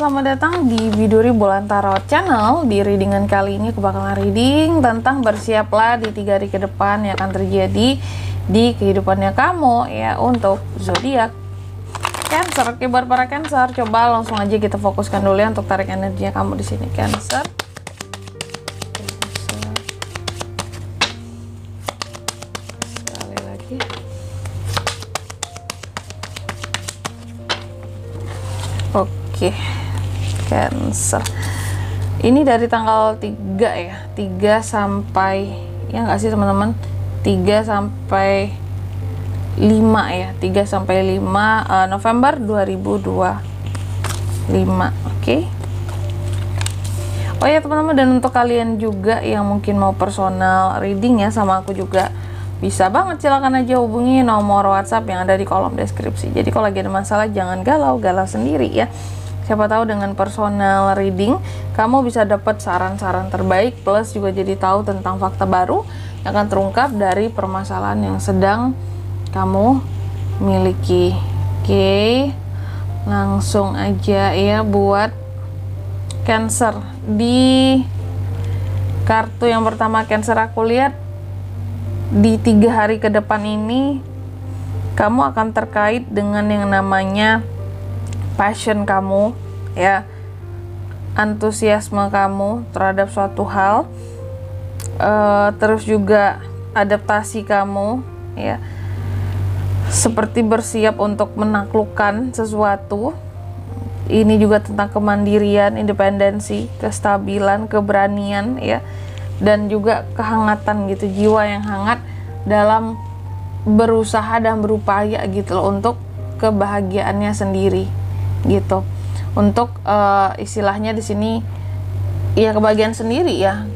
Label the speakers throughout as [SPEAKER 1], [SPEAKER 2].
[SPEAKER 1] selamat datang di Biduri Bulan Tarot Channel. Di readingan kali ini aku bakalan reading tentang bersiaplah di 3 hari ke depan yang akan terjadi di kehidupannya kamu ya untuk zodiak Cancer. Oke, buat para Cancer, coba langsung aja kita fokuskan dulu ya untuk tarik energinya kamu di sini Cancer. Sekali lagi. Oke, Cancer. Ini dari tanggal 3 ya, 3 sampai ya nggak sih teman-teman? 3 sampai 5 ya, 3 sampai 5 November 2025. Oke. Oh ya teman-teman, dan untuk kalian juga yang mungkin mau personal reading ya sama aku juga bisa banget, silakan aja hubungi nomor WhatsApp yang ada di kolom deskripsi. Jadi kalau lagi ada masalah jangan galau sendiri ya. Siapa tahu dengan personal reading kamu bisa dapat saran-saran terbaik, plus juga jadi tahu tentang fakta baru yang akan terungkap dari permasalahan yang sedang kamu miliki. Oke, langsung aja ya buat Cancer. Di kartu yang pertama Cancer, aku lihat di 3 hari ke depan ini kamu akan terkait dengan yang namanya passion kamu ya, antusiasme kamu terhadap suatu hal, terus juga adaptasi kamu ya, seperti bersiap untuk menaklukkan sesuatu. Ini juga tentang kemandirian, independensi, kestabilan, keberanian ya, dan juga kehangatan gitu, jiwa yang hangat dalam berusaha dan berupaya gitu loh untuk kebahagiaannya sendiri gitu. Untuk istilahnya di sini ya kebahagiaan sendiri ya,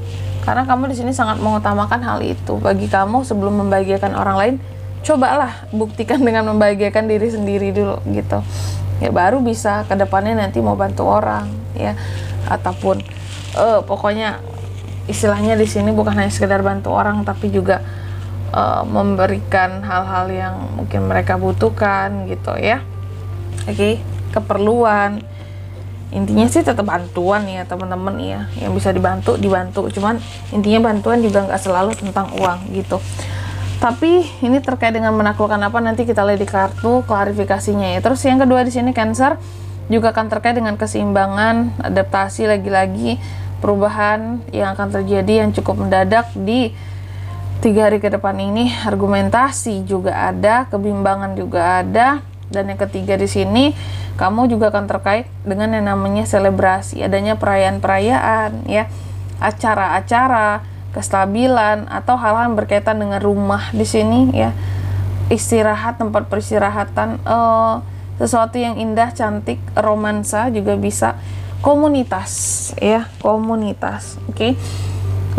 [SPEAKER 1] karena kamu di sini sangat mengutamakan hal itu. Bagi kamu sebelum membahagiakan orang lain, cobalah buktikan dengan membahagiakan diri sendiri dulu gitu ya, baru bisa kedepannya nanti mau bantu orang ya, ataupun pokoknya istilahnya di sini bukan hanya sekedar bantu orang tapi juga memberikan hal-hal yang mungkin mereka butuhkan gitu ya. Oke, keperluan, intinya sih tetap bantuan ya teman-teman ya, yang bisa dibantu, cuman intinya bantuan juga nggak selalu tentang uang gitu. Tapi ini terkait dengan menaklukkan apa, nanti kita lihat di kartu klarifikasinya ya. Terus yang kedua di sini Cancer juga akan terkait dengan keseimbangan, adaptasi, lagi-lagi perubahan yang akan terjadi yang cukup mendadak di 3 hari ke depan ini. Argumentasi juga ada, kebimbangan juga ada. Dan yang ketiga di sini kamu juga akan terkait dengan yang namanya selebrasi, adanya perayaan-perayaan ya, acara-acara, kestabilan, atau hal-hal yang berkaitan dengan rumah di sini ya, istirahat, tempat peristirahatan, sesuatu yang indah, cantik, romansa juga bisa, komunitas ya, komunitas. Oke.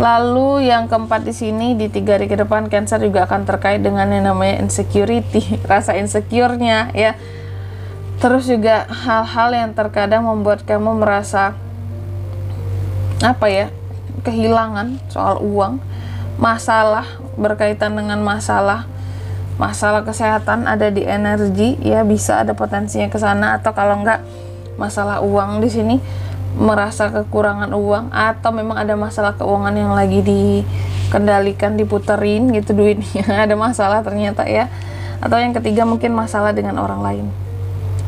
[SPEAKER 1] Lalu yang keempat di sini di 3 hari ke depan Cancer juga akan terkait dengan yang namanya insecurity, rasa insecure-nya ya. Terus juga hal-hal yang terkadang membuat kamu merasa apa ya, kehilangan soal uang, masalah berkaitan dengan masalah kesehatan ada di energi ya, bisa ada potensinya ke sana, atau kalau enggak masalah uang di sini, merasa kekurangan uang, atau memang ada masalah keuangan yang lagi dikendalikan, diputerin gitu duitnya ada masalah ternyata ya. Atau yang ketiga mungkin masalah dengan orang lain,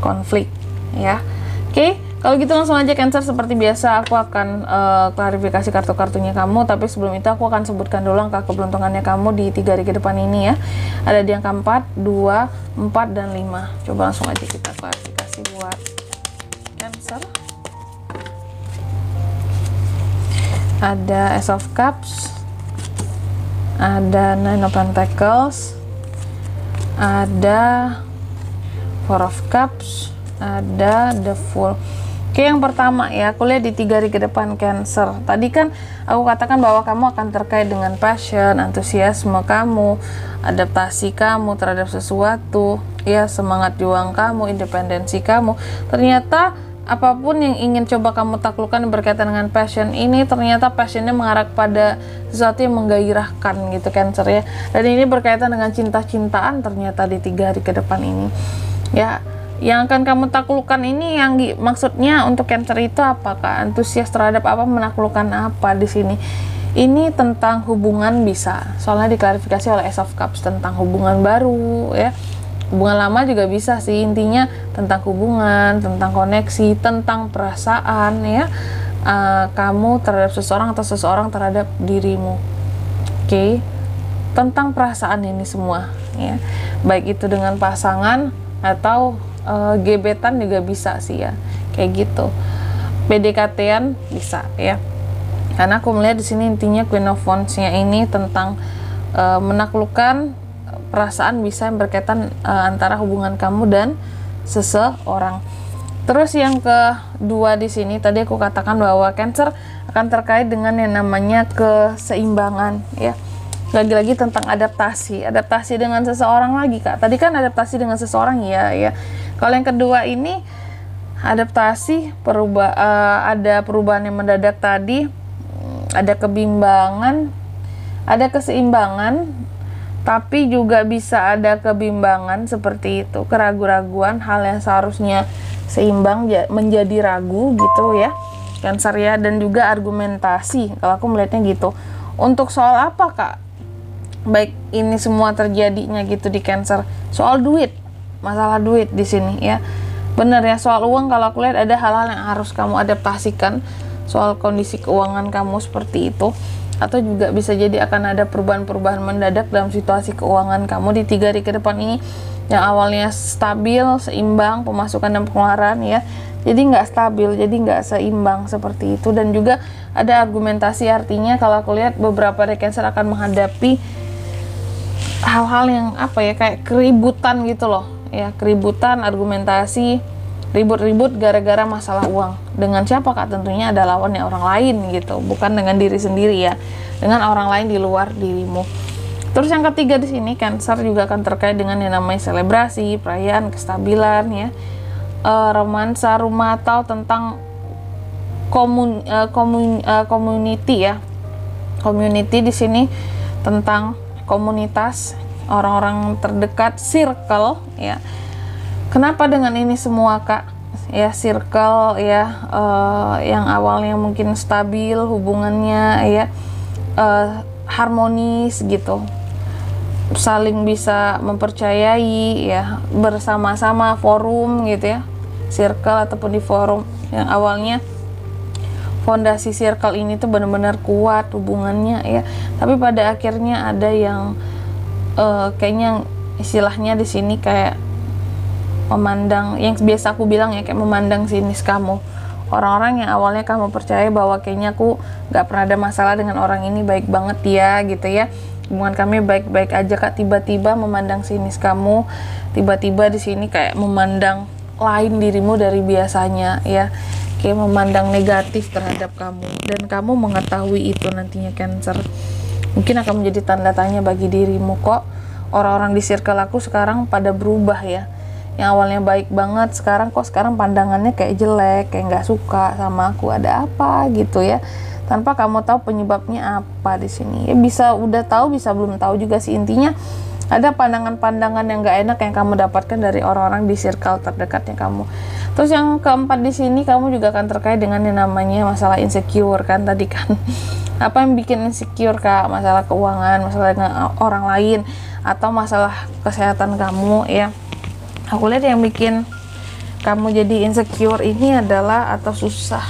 [SPEAKER 1] konflik ya. Oke, kalau gitu langsung aja Cancer, seperti biasa aku akan klarifikasi kartu-kartunya kamu, tapi sebelum itu aku akan sebutkan dulu angka keberuntungannya kamu di 3 hari ke depan ini ya. Ada di angka 4, 2, 4, dan 5. Coba langsung aja kita klarifikasi buat Cancer. Ada Ace of Cups, ada Nine of Pentacles, ada Four of Cups, ada The Fool. Oke, yang pertama ya, aku lihat di 3 hari ke depan Cancer. Tadi kan aku katakan bahwa kamu akan terkait dengan passion, antusiasme kamu, adaptasi kamu terhadap sesuatu ya, semangat juang kamu, independensi kamu. Ternyata apapun yang ingin coba kamu taklukkan berkaitan dengan passion ini, ternyata passionnya mengarah pada sesuatu yang menggairahkan gitu Cancer ya. Dan ini berkaitan dengan cinta-cintaan ternyata di 3 hari ke depan ini ya. Yang akan kamu taklukkan ini yang maksudnya untuk Cancer itu apa Kak? Antusias terhadap apa, menaklukkan apa di sini? Ini tentang hubungan bisa. Soalnya diklarifikasi oleh Ace of Cups tentang hubungan baru ya. Hubungan lama juga bisa sih, intinya tentang hubungan, tentang koneksi, tentang perasaan ya. Kamu terhadap seseorang atau seseorang terhadap dirimu. Oke. Tentang perasaan ini semua ya. Baik itu dengan pasangan atau gebetan juga bisa sih ya, kayak gitu. PDKT-an bisa ya, karena aku melihat di sini intinya Queen of Wands-nya ini tentang menaklukkan perasaan bisa yang berkaitan antara hubungan kamu dan seseorang. Terus yang kedua di sini tadi aku katakan bahwa Cancer akan terkait dengan yang namanya keseimbangan ya. Lagi-lagi tentang adaptasi dengan seseorang lagi Kak. Tadi kan adaptasi dengan seseorang ya. Kalau yang kedua ini adaptasi ada perubahan yang mendadak tadi, ada kebimbangan, ada keseimbangan, tapi juga bisa ada kebimbangan seperti itu, keraguan-raguan, hal yang seharusnya seimbang menjadi ragu gitu ya, Cancer ya, dan juga argumentasi. Kalau aku melihatnya gitu. Untuk soal apa Kak? Baik ini semua terjadinya gitu di Cancer, soal duit, masalah duit di sini ya. Bener ya, soal uang kalau aku lihat ada hal-hal yang harus kamu adaptasikan, soal kondisi keuangan kamu seperti itu. Atau juga bisa jadi akan ada perubahan-perubahan mendadak dalam situasi keuangan kamu di 3 hari ke depan ini, yang awalnya stabil, seimbang pemasukan dan pengeluaran ya, jadi nggak stabil, jadi nggak seimbang seperti itu. Dan juga ada argumentasi, artinya kalau aku lihat beberapa dari Cancer akan menghadapi hal-hal yang apa ya, kayak keributan gitu loh ya, keributan, argumentasi, ribut-ribut gara-gara masalah uang. Dengan siapa Kak? Tentunya ada lawannya orang lain gitu, bukan dengan diri sendiri ya, dengan orang lain di luar dirimu. Terus yang ketiga di sini Cancer juga akan terkait dengan yang namanya selebrasi, perayaan, kestabilan ya, romansa, rumah, atau tentang community ya. Community di sini tentang komunitas, orang-orang terdekat, circle ya. Kenapa dengan ini semua Kak? Ya circle ya, yang awalnya mungkin stabil hubungannya ya, harmonis gitu, saling bisa mempercayai ya, bersama-sama, forum gitu ya, circle ataupun di forum yang awalnya fondasi circle ini tuh benar-benar kuat hubungannya ya, tapi pada akhirnya ada yang kayaknya istilahnya di sini kayak memandang, yang biasa aku bilang ya, kayak memandang sinis kamu. Orang-orang yang awalnya kamu percaya bahwa kayaknya aku gak pernah ada masalah dengan orang ini, baik banget ya gitu ya, hubungan kami baik-baik aja Kak, tiba-tiba memandang sinis kamu, tiba-tiba di sini kayak memandang lain dirimu dari biasanya ya, kayak memandang negatif terhadap kamu, dan kamu mengetahui itu nantinya Cancer. Mungkin akan menjadi tanda tanya bagi dirimu, kok orang-orang di circle aku sekarang pada berubah ya, yang awalnya baik banget sekarang kok sekarang pandangannya kayak jelek, kayak nggak suka sama aku, ada apa gitu ya, tanpa kamu tahu penyebabnya apa di sini ya. Bisa udah tahu, bisa belum tahu juga sih, intinya ada pandangan-pandangan yang gak enak yang kamu dapatkan dari orang-orang di circle terdekatnya kamu. Terus yang keempat di sini kamu juga akan terkait dengan yang namanya masalah insecure kan tadi kan. Apa yang bikin insecure Kak? Masalah keuangan, masalah dengan orang lain, atau masalah kesehatan kamu ya. Aku lihat yang bikin kamu jadi insecure ini adalah, atau susah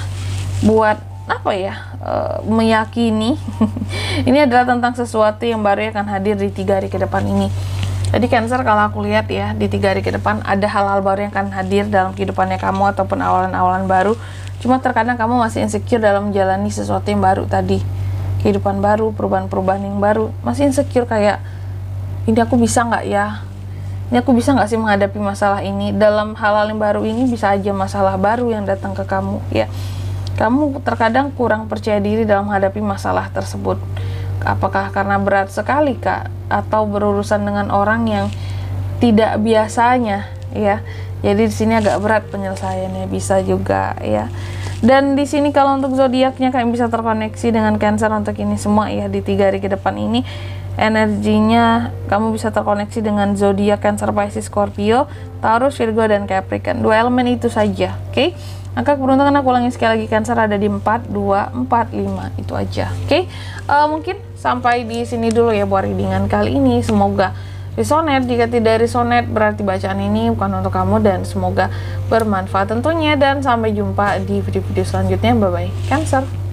[SPEAKER 1] buat apa ya, meyakini ini adalah tentang sesuatu yang baru yang akan hadir di 3 hari ke depan ini. Jadi Cancer kalau aku lihat ya, di 3 hari ke depan ada hal-hal baru yang akan hadir dalam kehidupannya kamu, ataupun awalan-awalan baru. Cuma terkadang kamu masih insecure dalam menjalani sesuatu yang baru tadi, kehidupan baru, perubahan-perubahan yang baru, masih insecure kayak, ini aku bisa nggak ya, ini aku bisa nggak sih menghadapi masalah ini. Dalam hal-hal yang baru ini bisa aja masalah baru yang datang ke kamu ya. Kamu terkadang kurang percaya diri dalam menghadapi masalah tersebut. Apakah karena berat sekali Kak, atau berurusan dengan orang yang tidak biasanya ya. Jadi di sini agak berat penyelesaiannya, bisa juga ya. Dan di sini kalau untuk zodiaknya kayak bisa terkoneksi dengan Cancer untuk ini semua ya, di 3 hari ke depan ini energinya kamu bisa terkoneksi dengan zodiak Cancer, Pisces, Scorpio, Taurus, Virgo, dan Capricorn. 2 elemen itu saja, oke? Angka keberuntungan aku ulangi sekali lagi, Cancer ada di 4, 2, 4, 5, itu aja, oke? Mungkin sampai di sini dulu ya buat readingan kali ini. Semoga resonate. Jika tidak resonate berarti bacaan ini bukan untuk kamu, dan semoga bermanfaat tentunya. Dan sampai jumpa di video-video selanjutnya. Bye bye Cancer.